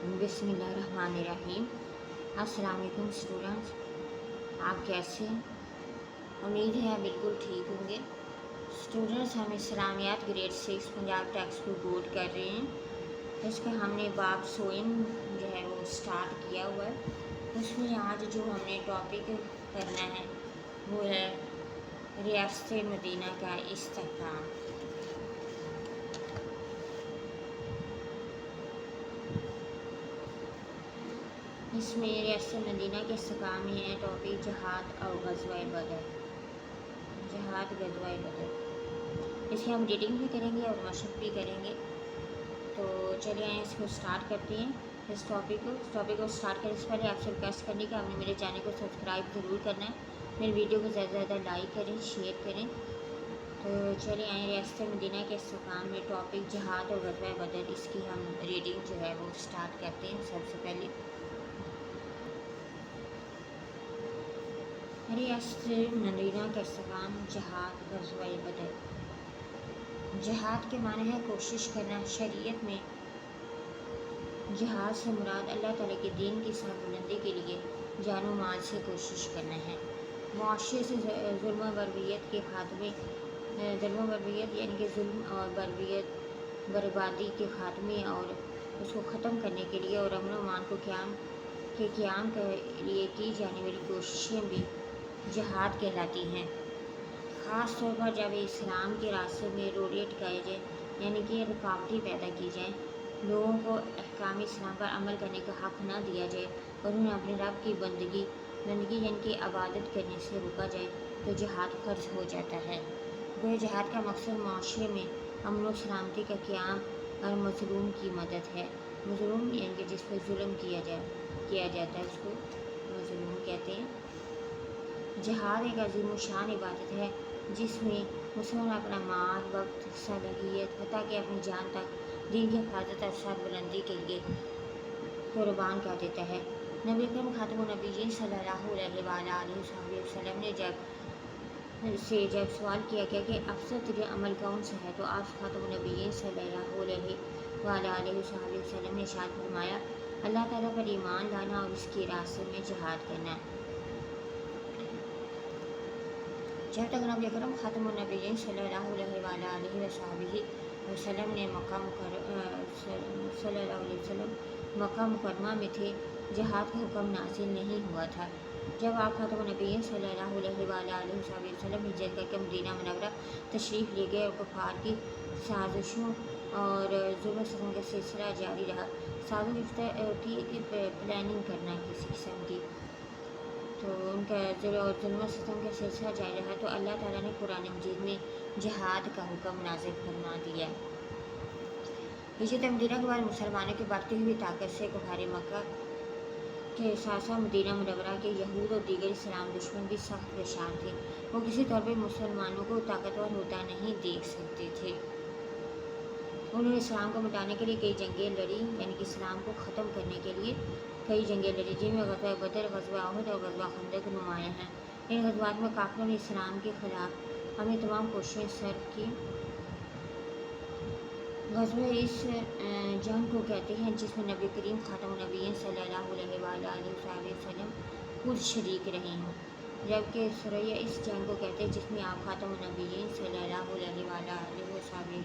बिस्मिल्लाहिर्रहमानिर्रहीम। अस्सलाम वालेकुम स्टूडेंट्स, आप कैसे हैं? उम्मीद है आप बिल्कुल ठीक होंगे। स्टूडेंट्स, हम इस्लामियात grade 6 Punjab text book board कर रहे हैं। इसका हमने बाब सोइम जो है वो स्टार्ट किया हुआ है। उसमें आज जो हमने टॉपिक करना है वो है रियासत मदीना का इस्तेहकाम। इसमें रियासत मदीना के इस्तेहकाम में है टॉपिक जहाद और ग़ज़वा बदर। जहाद ग़ज़वा बदर, इसकी हम रीडिंग भी करेंगे और मशक़ भी करेंगे। तो चलिए आए इसको स्टार्ट करते हैं। इस टॉपिक को स्टार्ट करने से पहले आपसे रिक्वेस्ट करने का आपने मेरे चैनल को सब्सक्राइब ज़रूर करना है। मेरे वीडियो को ज़्यादा से ज़्यादा लाइक करें, शेयर करें। तो चलिए आए रियासत मदीना के इस्तेहकाम में टॉपिक जहाद और ग़ज़वा बदर, इसकी हम रीडिंग जो है वो स्टार्ट करते हैं। सबसे पहले रियासत मदीना का इस्तेहकाम जहाद ग़ज़वा बदर। जहाद के माने है कोशिश करना। शरीयत में जहाद से मुराद अल्लाह ताला के दीन की सरबुलंदी के लिए जानो माल से कोशिश करना है। मुआशरे से जुल्म बरबियत के खात्मे, जुल्म बरबियत यानी कि जुल्म और बर्बादी के खात्मे और उसको ख़त्म करने के लिए और अमन मान को क़याम के लिए की जाने वाली कोशिशें भी जहाद कहलाती हैं। ख़ास तौर पर जब इस्लाम के रास्ते में रोड़े टिकाए जाए यानी कि रुकावटें पैदा की जाएँ, लोगों को अहकाम इस्लाम पर अमल करने का हक़ ना दिया जाए और उन्हें अपने रब की बंदगी यानी कि इबादत करने से रोका जाए, तो जिहाद फ़र्ज़ हो जाता है। वह जिहाद का मकसद माशरे में अमन व सलामती का क़याम और मज़लूम की मदद है। मज़लूम यानी कि जिस पर जुल्म किया जाता है उसको मज़लूम कहते हैं। जिहाद एक अज़ीम शान इबादत है जिसमें मुसलमान अपना माल, वक्त, सलाहियत हत्ता कि अपनी जान तक दीन की हिफाजत और सरबुलंदी के लिए कुर्बान कर देता है। नबी अकरम खातमुन नबिय्यीन सल्लल्लाहु अलैहि वसल्लम ने जब सवाल किया गया कि अफसर तेरे अमल कौन सा है, तो आप खातमुन नबिय्यीन सल्लल्लाहु अलैहि वसल्लम ने इरशाद फरमाया, अल्लाह ताला पर ईमान लाना और इसके रास्ते में जिहाद करना। जब तक नबी अकरम खातमुन नबिय्यीन सल्लल्लाहु अलैहि वसल्लम ने मक्का मुकरमा में थे, जिहाद का हुक्म नाज़िल नहीं हुआ था। जब आप खातमुन नबिय्यीन सल्लल्लाहु अलैहि वसल्लम हिज्रत करके मदीना मुनव्वरा तशरीफ़ ले गए और कुफ़ार की साजिशों और जुल्म सितम का सिलसिला जारी रहा। साजिश होती है कि प्लानिंग करना किसी किस्म की, तो उनका जुल्म सितम का सिलसिला जारी रहा, तो अल्लाह ताला ने कुरान मजीद में जिहाद का हुक्म नाज़िल फरमा दिया। हिजरत मदीना के बाद मुसलमानों की बढ़ती हुई ताकत से कुफार मक्का के साथ साथ मदीना मुनव्वरा के यहूद और दीगर इस्लाम दुश्मन भी सख्त परेशान थे। वो किसी तौर पर मुसलमानों को ताकतवर होता नहीं देख सकते थे। उन्होंने इस्लाम को मिटाने के लिए कई जंगें लड़ी, यानी कि इस्लाम को ख़त्म करने के लिए कई जंगें लड़ी, जिनमें ग़ज़वा बदर, ग़ज़वा उहद और ग़ज़वा खंदक नुमायाँ हैं। इन ग़ज़वात में काफ़िरों ने इस्लाम के ख़िलाफ़ अपनी तमाम कोशिशें सर्व की। ग़ज़वा इस जंग को कहते हैं जिसमें नबी करीम खातमुन नबिय्यीन सल्लल्लाहु अलैहि वसल्लम खुद शरीक रहे हों, जबकि सुरैया इस जंग को कहते हैं जिसमें आप खातमुन नबिय्यीन सल्लल्लाहु अलैहि वसल्लम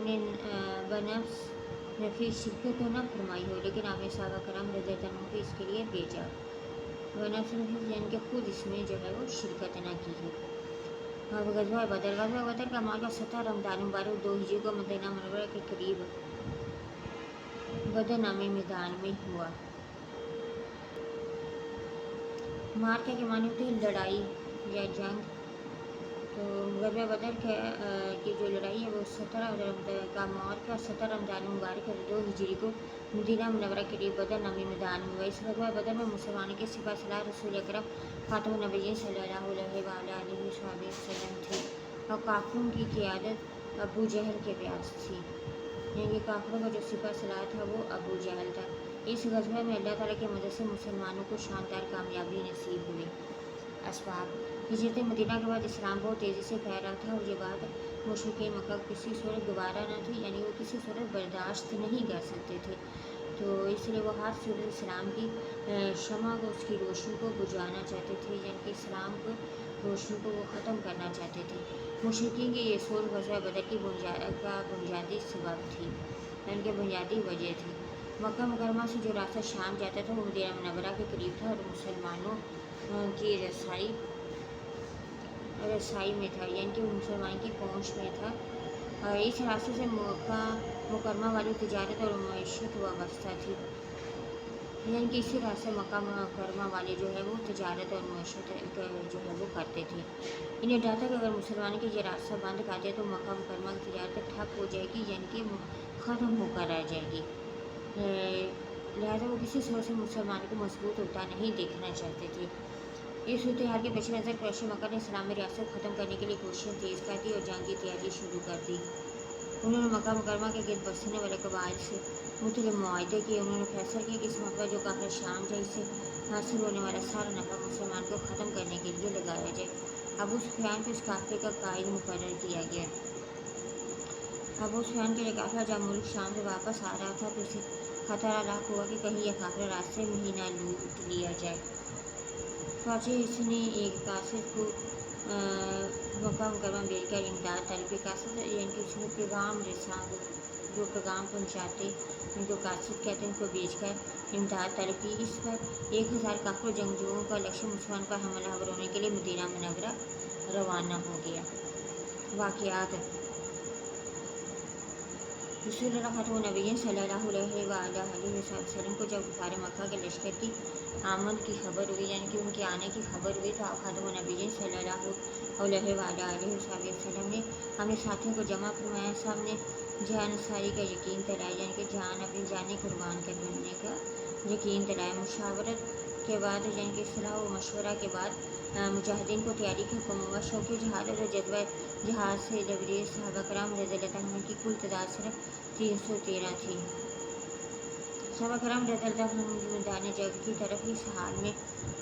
ने बनफ्स नफी शिरकत तो न फरमाई हो, लेकिन आपने सहाबा करम रज़ियल्लाहु अन्हुम को इसके लिए भेजा। बनफ्स नफी यानी कि खुद इसमें जो है वो शिरकत न की है। अब ग़ज़वा बदर का मामला 17 रमज़ान मुबारक 2 हिजरी को मदीना मुनव्वरा के करीब बदर नामी मैदान में हुआ। मार्का के माने होते हैं लड़ाई या जंग। तो ग़ज़वा बदर की जो लड़ाई है वो 17 रमज़ान मुबारक 2 हिजरी को मदीना मुनव्वरा के लिए बदर नामी मैदान में हुआ। इस ग़ज़वा बदर में मुसलमानों के सिपह सलार रसूल अकरम खातमुन नबिय्यीन सल्लल्लाहु अलैहि वसल्लम थे और काफ़िरों की क़ियादत अबू जहल के पास थी, यानी कि काफ़िरों का जो सिपह सलार था वो अबू जहल था। इस ग़ज़वा में अल्लाह ताला की मदद से मुसलमानों को शानदार कामयाबी नसीब हुई। اسباب: ہجرت مدینہ کے بعد اسلام بہت تیزی سے پھیل رہا تھا اور یہ بات مشرکین مکہ کسی صورت گوارا نہ تھی، یعنی وہ کسی صورت برداشت نہیں کر سکتے تھے، تو اس لیے وہ ہر صورت اسلام کی شمع کو، اس کی روشنی کو بجھانا چاہتے تھے، یعنی کہ اسلام کو روشنی کو وہ ختم کرنا چاہتے تھے۔ مشرکین کی یہ سوچ غزوہ بدر کی بنیادی سبب تھی، یعنی کہ بنیادی وجہ تھی۔ مکہ مکرمہ سے جو راستہ شام جاتا تھا وہ مدینہ منورہ کے قریب تھا اور مسلمانوں کی رسائی میں تھا، یعنی کہ مسلمان کی پہنچ میں تھا، اور اس راستے سے مکہ مکرمہ والی تجارت اور معیشت وابستہ تھی، یعنی کہ اسی راستے مکہ مکرمہ والے جو ہے وہ تجارت اور معیشت جو ہے وہ کرتے تھے۔ انہیں ڈر تھا کہ اگر مسلمانوں کے یہ راستہ بند کر دیا تو مکہ مکرمہ کی تجارت ٹھپ ہو جائے گی، یعنی کہ ختم ہو کر رہ جائے گی، لہٰذا وہ کسی صورت سے مسلمانوں کو مضبوط ہوتا نہیں دیکھنا چاہتے تھے۔ اس صورتحال کے پیش نظر قریش مکہ نے اسلامی ریاست ختم کرنے کے لیے کوششیں تیز کر دی اور جنگ کی تیاری شروع کر دی۔ انہوں نے مکہ مکرمہ کے گرد بسنے والے قبائل سے مختلف معاہدے کیے۔ انہوں نے فیصلہ کیا کہ اس مرتبہ جو قافلہ شام جائے، اس سے حاصل ہونے والا سارا نفع مسلمان کو ختم کرنے کے لیے لگایا جائے۔ ابو سفیان کو اس قافلے کا قائد مقرر کیا گیا۔ ابو سفیان کا یہ قافلہ جب ملک شام سے واپس آ رہا تھا تو اسے خطرہ لاحق ہوا کہ کہیں یہ قافلہ راستے میں ہی نہ لوٹ لیا جائے، چنانچہ اس نے ایک قاصد کو مکہ مکرمہ بھیج کر امداد طلب کی۔ قاصد یعنی کہ اس نے پیغام رساں، جو پیغام پہنچاتے ان کو قاصد کہتے ہیں، ان کو بھیج کر امداد طلب کی۔ اس پر 1000 کافر جنگجوؤں کا لشکر مسلمان پر حملہ آور ہونے کے لیے مدینہ منورہ روانہ ہو گیا۔ واقعات: رسول اللہ خاتم النبیین صلی اللہ علیہ وآلہ وسلم کو جب کفار مکہ کے لشکر کی آمد کی خبر ہوئی، یعنی کہ ان کے آنے کی خبر ہوئی، تو خاتم النبیین صلی اللہ علیہ وآلہ وسلم نے اپنے ساتھیوں کو جمع فرمایا۔ سب نے جان انصاری کا یقین دلایا، یعنی کہ اپنی جانیں قربان کرنے کا یقین دلایا۔ مشاورت کے بعد، یعنی کہ صلاح و مشورہ کے بعد مجاہدین کو تیاری کا حکم ہوا۔ شوق جہاد اور جذبہ جہاد سے لبریز صحابہ کرام رضی اللہ عنہم کی کل تعداد صرف 313 تھی۔ صحابہ کرام رضی اللہ عنہم میدان جنگ کی طرف اس حال میں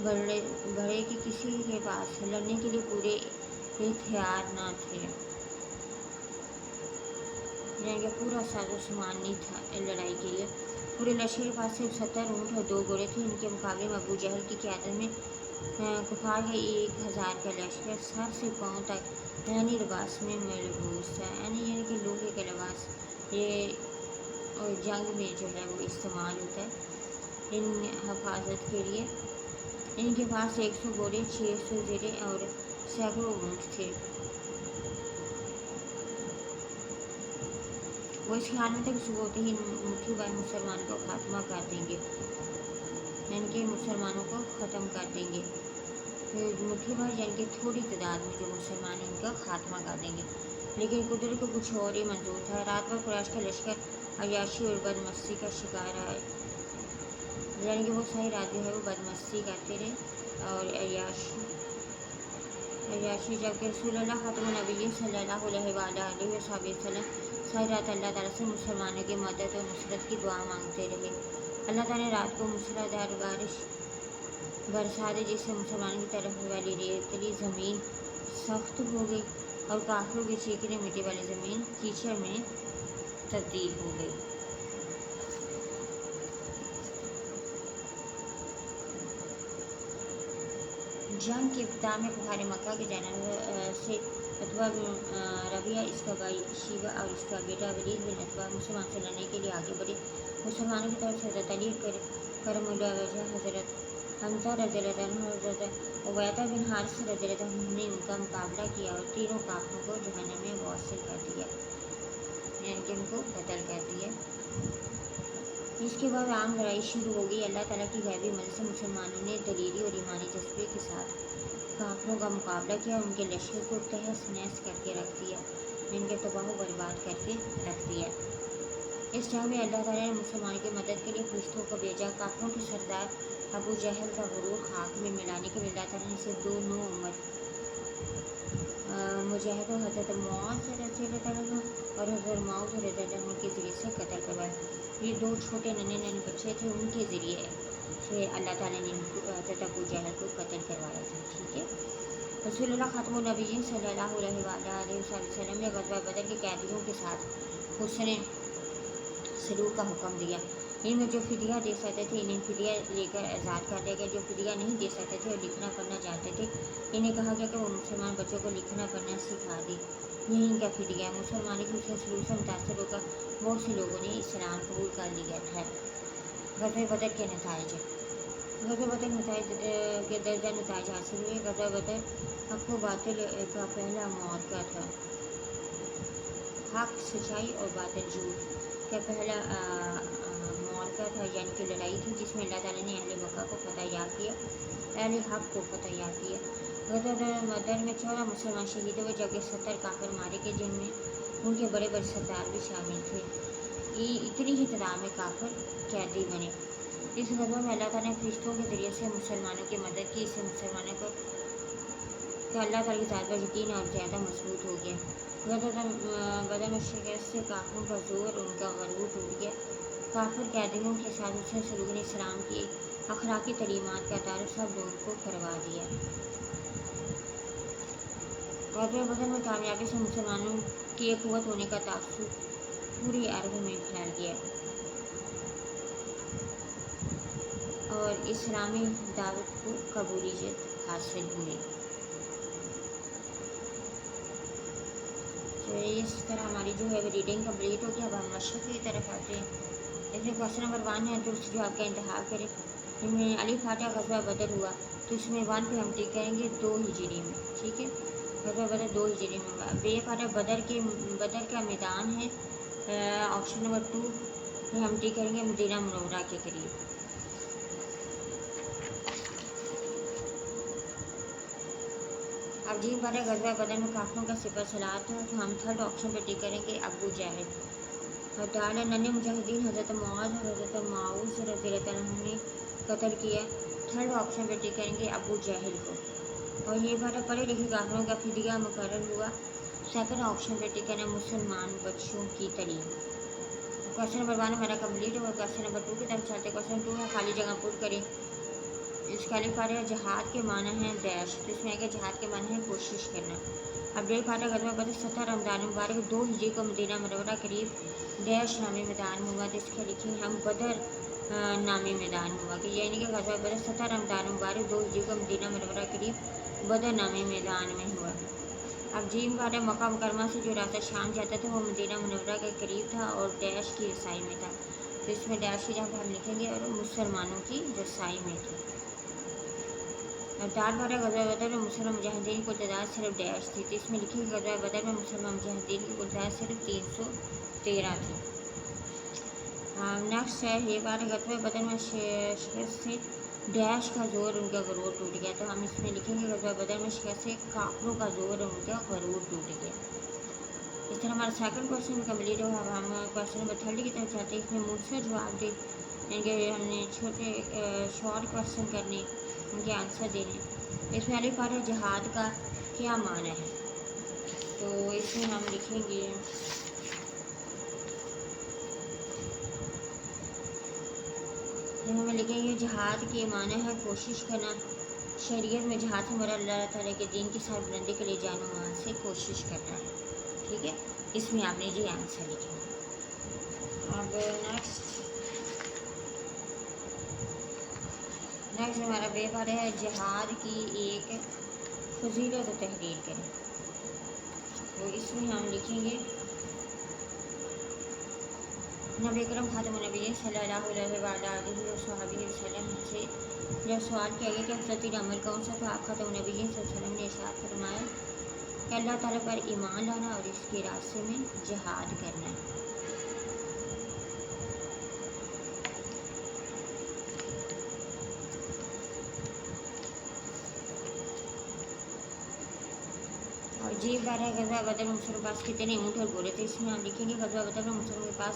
بڑھے کہ کسی کے پاس لڑنے کے لیے پورے ہتھیار نہ تھے، یعنی کہ پورا ساز و سامان نہیں تھا لڑائی کے لیے۔ پورے لشکر کے پاس صرف 70 اونٹ اور 2 گھوڑے تھے۔ ان کے مقابلے میں ابو جہل کی قیادت میں کفار کا 1000 کا لشکر سر سے پاؤں تک یعنی لباس میں ملبوس تھا، یعنی کہ لوہے کا لباس یہ جنگ میں جو ہے وہ استعمال ہوتا ہے ان حفاظت کے لیے۔ ان کے پاس 100 گھوڑے، 600 زرے اور سینکڑوں اونٹ تھے۔ وہ اس خیال میں تھے کہ صبح ہوتے ہی مٹھی بھر مسلمانوں کو خاتمہ کر دیں گے، یعنی کہ مسلمانوں کو ختم کر دیں گے، مٹھی بھر یعنی کہ تھوڑی تعداد میں جو مسلمان ان کا خاتمہ کر دیں گے۔ لیکن قدرت کو کچھ اور ہی منظور تھا۔ رات بھر قریش کا لشکر عیاشی اور بدمستی کا شکار رہا، یعنی کہ وہ ساری رات جو ہے وہ بدمستی کرتے رہے اور عیاشی، جبکہ رسول اللہ خاتم النبیین صلی اللہ علیہ وآلہ وسلم ساری رات اللہ تعالیٰ سے مسلمانوں کی مدد اور نصرت کی دعا مانگتے رہے۔ اللہ تعالیٰ نے رات کو موسلادھار بارش برسا دی، جس سے مسلمانوں کی طرف والی ریتلی زمین سخت ہو گئی اور کافروں کی چیکنے مٹی والی زمین کیچڑ میں تبدیل ہو گئی۔ جنگ کے ابتدا میں کفار مکہ کے جنرل سے عتبہ بن ربیعہ، اس کا بھائی شیبہ اور اس کا بیٹا ولید بن عتبہ مسلمان سے لڑنے کے لیے آگے بڑھے۔ مسلمانوں کی طرف سے حضرت علی کرم اللہ وجہ، حضرت حمزہ رضی اللہ عنہ اور حضرت عبیدہ بن حارث رضی اللہ عنہ نے ان کا مقابلہ کیا اور تینوں کافروں کو جہنم میں موصل کر دیا، یعنی کہ ان کو قتل کر دیا۔ اس کے بعد عام لڑائی شروع ہو گئی۔ اللہ تعالیٰ کی غیبی مدد سے مسلمانوں نے دلیری اور ایمانی جذبے کے ساتھ کافروں کا مقابلہ کیا اور ان کے لشکر کو تہس نہس کر کے رکھ دیا، ان کے تباہ و برباد کر کے رکھ دیا۔ اس جنگ میں اللہ تعالیٰ نے مسلمانوں کی مدد کے لیے فرشتوں کو بھیجا۔ کافروں کے سردار ابو جہل کا غرور خاک میں ملانے کے لیے اللہ تعالیٰ نے اسے 2 نو عمر مجاہدوں حضرت معاذ رضی اللہ عنہ اور حضرت معاذ رضی اللہ عنہ کے ذریعے سے قتل کروایا۔ یہ 2 چھوٹے ننھے بچے تھے، ان کے ذریعے سے اللہ تعالیٰ نے حضرت ابو جہل کو قتل کروایا تھا۔ ٹھیک ہے۔ रसूल अल्लाह ख़ातमुन नबिय्यीन सल्लल्लाहु अलैहि वसल्लम ने ग़ज़वा बदर के कैदियों के साथ हुस्न सलूक का हुक्म दिया। इनमें जो फ़िदिया दे सकते थे इन्हें फ़िदिया लेकर आज़ाद कर दिया गया। जो फ़िदिया नहीं दे सकते थे और लिखना पढ़ना जानते थे इन्हें कहा गया कि वो मुसलमान बच्चों को लिखना पढ़ना सिखा दें। यही इनका फ़िदिया। मुसलमानों के हुस्न सलूक से मुतासर होकर बहुत से लोगों ने इस्लाम कबूल कर लिया था। ग़ज़वा बदर के नताइज। ग़ज़वा बदर के दर्जा नताइज हासिल हुए। ग़ज़वा बदर हक़ व बातिल का पहला मुआरका था। हक़ सच्चाई और बातिल झूठ का पहला मुआरका था, यानी कि लड़ाई थी जिसमें अल्लाह ताला ने अहले मक्का को फतह याब किया, अहले हक़ को फतह याब किया। ग़ज़वा बदर में 14 मुसलमान शहीद हुए जबकि 70 काफिर मारे गए जिनमें उनके बड़े बड़े सरदार भी शामिल थे। इतनी ही तादाद में काफिर कैदी बने। इस ग़ज़वा में अल्लाह ताला ने फरिश्तों के ज़रिए से मुसलमानों की मदद की। इससे मुसलमानों को अल्लाह ताला की ज़ात पर यकीन और ज़्यादा मजबूत हो गया। ग़ज़वा बदर में शिकस्त से काफिरों का ज़ोर उनका ग़रूर टूट गया। काफिर कैदियों के साथ हुस्न सलूक ने इस्लाम की अखलाकी तलीमात का तारुफ सब लोगों को करवा दिया। ग़ज़वा बदर में कामयाबी से मुसलमानों की क़ुव्वत होने का तासुर पूरी अरब में फैल गया और इस्लामी दावत को कबूलियत हासिल हुई। तो इस तरह हमारी जो है रीडिंग कम्प्लीट हो गई। अब हम मशक़ की तरफ आते हैं। इसमें क्वेश्चन नंबर 1 है, दुरुस्त जवाब का इंतखाब करें। इसमें अली फातह ग़ज़वा बदर हुआ तो इसमें 1 पे हम टिक करेंगे 2 हिजरी में, ठीक है। ग़ज़वा बदर 2 हिजरी में हुआ। बे फातह बदर का मैदान है, ऑप्शन नंबर 2 पे हम टिक करेंगे मदीना मुनव्वरा के करीब। अब जी बार ग़ज़वा बदर में काफिरों का सिपह सलार था तो हम 3rd ऑप्शन पे टिक करेंगे अबू जहल। और दाल नन्हे मुजाहिदीन हज़रत मुआज़ और हज़रत माऊज़ रज़ियल्लाहु अन्हु ने कत्ल किया। 3rd ऑप्शन पे टिक करेंगे अबू जहल को। और ये बार पढ़े लिखे काफिरों का फ़िदिया मुकर्रर हुआ। 2nd ऑप्शन पे टिक करना मुसलमान बच्चों की तलीम। क्वेश्चन नंबर 1 हमारा कम्प्लीट हुआ। क्वेश्चन नंबर 2 की तरफ चलते। क्वेश्चन 2 है, खाली जगह पुर करें। इसका लिखा जहाद के माना है डैश, तो इसमें आगे जहाद के माना है कोशिश करना। अब डेढ़ फाटा ग़ज़वा बदर 17 रमज़ान मुबारक 2 हिजरी को मदीना मुनव्वरा करीब डैश नामी मैदान हुआ। तो इसके लिखे हम बदर नामी मैदान हुआ कि यानी कि ग़ज़वा बदर 17 रमज़ान मुबारक 2 हिजरी को मदीना मुनव्वरा करीब बदर नामी मैदान में हुआ। अब जीम फाटा मक्का मुकरमा से जो रास्ता शाम जाता था वो मदीना मुनव्वरा के करीब था और डैश की रसाई में था। तो इसमें डैश की जगह हम लिखेंगे और मुसलमानों की रसाई में था। दार बारह ग़ज़वा बदर में मुसलमान मुजाहिदीन को तादाद सिर्फ डैश थी। तो इसमें लिखी ग़ज़वा बदर में मुसलमान मुजाहिदीन की तादाद सिर्फ 313 थी। नेक्स्ट है, ये बार ग़ज़वा बदर में शिकस्त से डैश का ज़ोर उनका ग़रूर टूट गया। तो हम इसमें लिखेंगे ग़ज़वा बदर में शिकस्त से काफिरों का ज़ोर उनका ग़रूर टूट गया। इस तरह हमारा 2nd क्वेश्चन कम्प्लीट हुआ। अब हम क्वेश्चन नंबर 3 की तरफ जाते हैं। इसमें मुझसे जवाब दे, यानी हमने छोटे शॉर्ट क्वेश्चन करने, उनके आंसर देने। इसमें अली फातह जहाद का क्या माना है, तो इसमें हम लिखेंगे हमें लिखेंगे जहाद के माना है कोशिश करना। शरीयत में जहाद से मरा अल्लाह ताला के दीन की सरबुलंदी के लिए जानो मान से कोशिश करना है, ठीक है। इसमें आपने ये आंसर लिखा। अब नेक्स्ट हमारा बेबार है जिहाद की एक फजीलत तहरीर करें। तो इसमें हम लिखेंगे नबी अकरम खातमुन नबिय्यीन सल्लल्लाहु अलैहि वसल्लम से जब सवाल किया गया कि अफज़ल अमल कौन सा, तो आप खातमुन नबिय्यीन सल्लल्लाहु अलैहि वसल्लम ने इरशाद फरमाया कि अल्लाह ताला पर ईमान लाना और इसके रास्ते में जिहाद करना। और जी बारह ग़ज़वा बदर में मुसलमान के पास कितने ऊँट और घोड़े थे, इसमें हम लिखेंगे ग़ज़वा बदर में मुसलमान के पास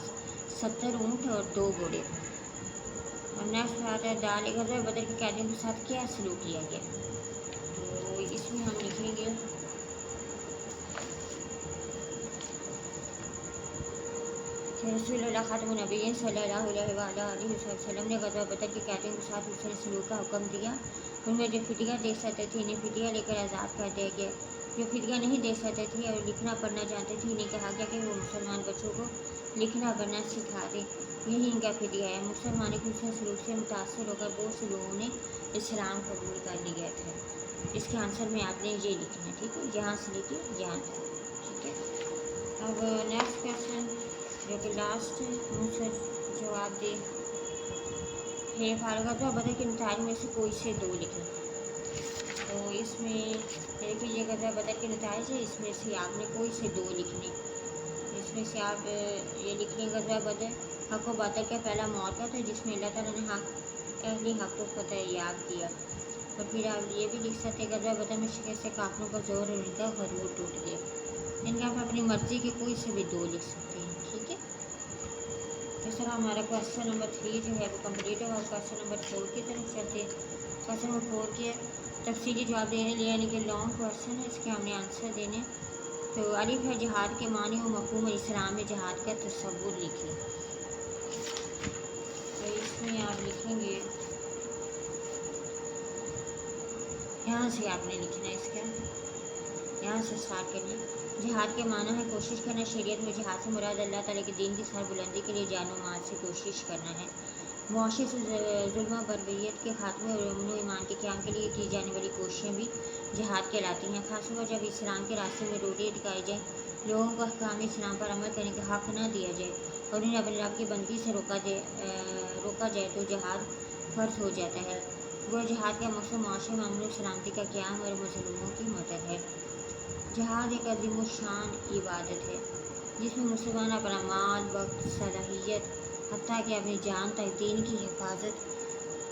70 ऊँट और 2 घोड़े थे। और नेक्स्ट बात है दाल ग़ज़वा बदर के कैदियों के साथ क्या सलूक किया गया, तो इसमें हम लिखेंगे रसूलुल्लाह खातमुन नबिय्यीन सल्लल्लाहु अलैहि वसल्लम ने ग़ज़वा बदर के कैदियों के साथ हुस्न सलूक का हुक्म दिया उनमें जो फिदिया दे सकते थे इन्हें फिदिया लेकर आज़ाद कर दिया गया। जो फिदिया नहीं दे सकते थे और लिखना पढ़ना जानते थे इन्हें कहा गया कि वो मुसलमान बच्चों को लिखना पढ़ना सिखा दे। यही इनका फिदिया है। मुसलमानों के सलूक से मुतासर होकर बहुत से लोगों ने इस्लाम कबूल कर लिया था। इसके आंसर में आपने ये लिखना है, ठीक है, यहाँ से लेके यहाँ तक, ठीक है। अब नेक्स्ट क्वेश्चन जो कि लास्ट मुझसे जवाब दे है फारगा बदर के नताज में से कोई से दो लिखें। तो इसमें देखिए ये गज़ा बदर के नताज है, इसमें से आपने कोई से दो लिखने। इसमें से आप ये लिख लें गज़ा बदर हक़ व बातिल का पहला मौक़ा था जिसमें अल्लाह ताला ने अहले हक़ को फतह याद किया। और फिर आप ये भी लिख सकते गज़वा बदर में शिकस्त काफिरों का जोर और उनका गरूर टूट गया। इनका आप अपनी मर्ज़ी के कोई से भी दो लिख सकते हैं, ठीक है। इस तरह हमारा क्वेश्चन नंबर 3 जो है वो कम्प्लीट है। और क्वेश्चन नंबर 4 की तरफ चलते हैं। क्वेश्चन नंबर 4 के तफसीली जवाब देने लिए यानी कि लॉन्ग क्वेश्चन है, इसके हमने आंसर देने। तो अलिफ है जिहाद के मानी व मफ़हूम इस्लाम में जिहाद का तसव्वुर लिखिए। तो इसमें आप लिखेंगे, यहाँ से आपने लिखना है, इसका यहाँ से स्टार्ट करिए। जिहाद के माना है कोशिश करना। शरीयत में जिहाद से मुराद अल्लाह ताला के दीन की सरबुलंदी के लिए जानो माल से कोशिश करना है। मुआशरे से जुल्म बरबरीत के खात्मे और अमन ईमान के क़याम के लिए की जाने वाली कोशिशें भी जिहाद कहलाती हैं। खासतौर पर जब इस्लाम के रास्ते में रोड़े अटकाई जाए, लोगों को अहकाम इस्लाम पर अमल करने का हक़ न दिया जाए और उन्हें अपने रब की बंदगी से रोका जाए तो जिहाद फ़र्ज हो जाता है। वो जिहाद का मकसद मुआशरे में अमन सलामती का क़याम और मज़लूमों की मदद है। जिहाद एक अज़ीम शान इबादत है जिसमें मुसलमान अपना माल, वक्त, सलाहियत, हत्ता कि अपनी जान तक दीन की हिफाजत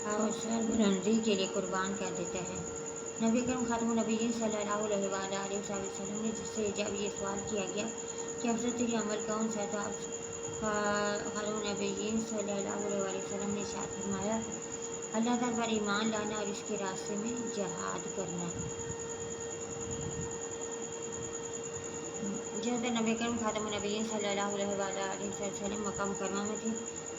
और सरबुलंदी के लिए कुर्बान कर देता है। नबी करीम खातमुन नबीय्यीन सल्लल्लाहु अलैहि वसल्लम ने जिससे जब ये सवाल किया गया कि अफज़ल तरीन अमल कौन सा, तो खातमुन नबीय्यीन सल्लल्लाहु अलैहि वसल्लम ने इरशाद फरमाया, अल्लाह ताला पर ईमान लाना और इसके रास्ते में जिहाद करना। जब नबी करीम खातमुन नबीय्यीन सल्लल्लाहु अलैहि वसल्लम मक्का मुकर्रमा में थे,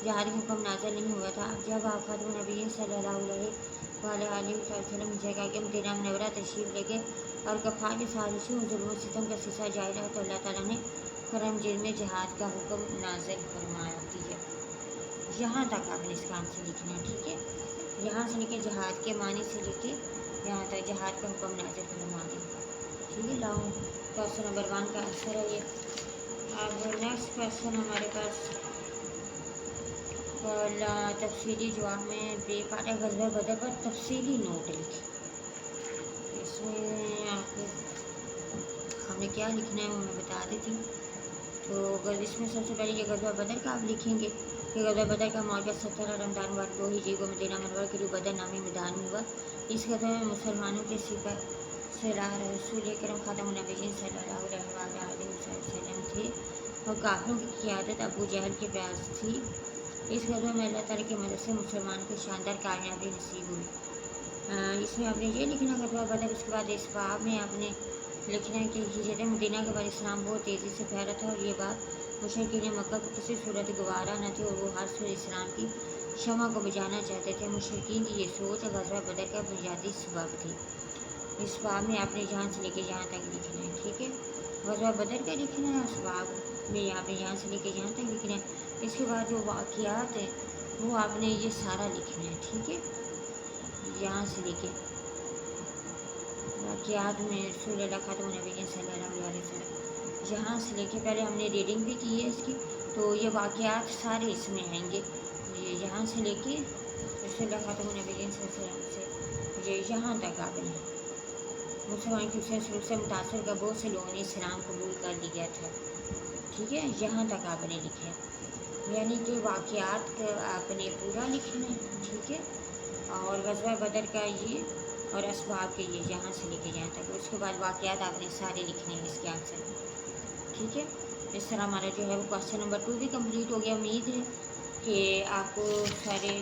जिहाद का हुक्म नाज़िल नहीं हुआ था। जब आप खातमुन नबीय्यीन सल्लल्लाहु अलैहि वसल्लम जगह के मदीना मुनव्वरा तशरीफ़ ले गए और कफ़ार के साजिशों और जुल्म सितम का सिलसिला जारी रहा, तो अल्लाह ताला ने कुरान मजीद में जिहाद का हुक्म नाज़िल फरमाया दिया। यहाँ तक आपने इसका आंसर लिखना है, ठीक है। यहाँ से लेके जिहाद के मानी से लेके यहाँ तक जिहाद का हुक्म नाज़िल फरमा दिया, ठीक है। लाओ क्वेश्चन नंबर 1 का आंसर है ये। अब नेक्स्ट क्वेश्चन हमारे पास तफसीली जवाब में बेपाटा गज़वा बदर पर तफसीली नोट लिखें। इसमें आपको हमने क्या लिखना है वो मैं बता देती हूँ। तो इसमें सबसे पहले ये गज़वा बदर का आप लिखेंगे कि गज़वा बदर का मौक़ा 17 रमज़ान वार 2 हिजरी को मदीना मुनव्वरा के बदर नामी मैदान में हुआ। इस गज़वा में मुसलमानों के सिपा सलाह रसूल करम खातमुन नबीय्यीन सल्लल्लाहु अलैहि वसल्लम थे और काफिरों की क़यादत अबू जहल के पास थी। इस गज़वा में अल्लाह ताला की मदद से मुसलमान को शानदार कामयाबी नसीब हुई। इसमें आपने ये लिखना गज़वा बदर। उसके बाद इस बाब में आपने लिखना है कि हिजरत मदीना के बाद इस्लाम बहुत तेज़ी से फैला था और ये बात मुशरिकीन मक्का को किसी सूरत गवारा न थी और वो हर सूरत इस्लाम की शमा को बुझाना चाहते थे। मुशरिकीन की ये सोच गज़वा बदर का बुनियादी सबब थी। इस बाब में आपने जहाँ से लेके जहाँ तक लिखना है, ठीक है। गज़वा बदर का लिखना है, उस बाब में आपने यहाँ से लेके जहाँ तक लिखना है। इसके बाद जो वाक़ियात है वो आपने ये सारा लिखना है, ठीक है। यहाँ से लेके वाक़ियात में रसूल खातमुन नबीय्यीन सल्लल्लाहु अलैहि वसल्लम यहाँ से लेके पहले हमने रीडिंग भी की है इसकी, तो ये वाक़ियात सारे इसमें आएंगे। ये यहाँ से लेके रसूल खातमुन नबीय्यीन सल्लल्लाहु अलैहि वसल्लम ये यहाँ तक आपने मुसलमान की शुरू से मुतासर का बहुत से लोगों ने इस्लाम कबूल कर लिया था, ठीक है। यहाँ तक आपने लिखा है, यानी कि वाक़ियात आपने पूरा लिखना है, ठीक है। और गज़वा बदर का ये और असबाब के ये यहाँ से लेके जहाँ तक। उसके बाद वाक़ियात आपने सारे लिखने हैं इसके आंसर, ठीक है। इस तरह हमारा जो है वो क्वेश्चन नंबर 2 भी कंप्लीट हो गया। उम्मीद है कि आपको सारे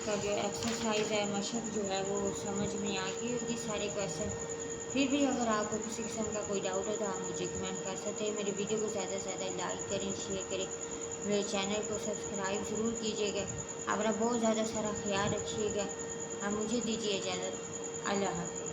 का जो एक्सरसाइज है मशक जो है वो समझ में आ गई होगी सारे क्वेश्चन। फिर भी अगर आपको किसी किस्म का कोई डाउट है तो आप मुझे कमेंट कर सकते हैं। मेरे वीडियो को ज़्यादा से ज़्यादा लाइक करें, शेयर करें, मेरे चैनल को सब्सक्राइब ज़रूर कीजिएगा। अपना बहुत ज़्यादा सारा ख्याल रखिएगा। आप मुझे दीजिए इजाज़त। اللہ حافظ۔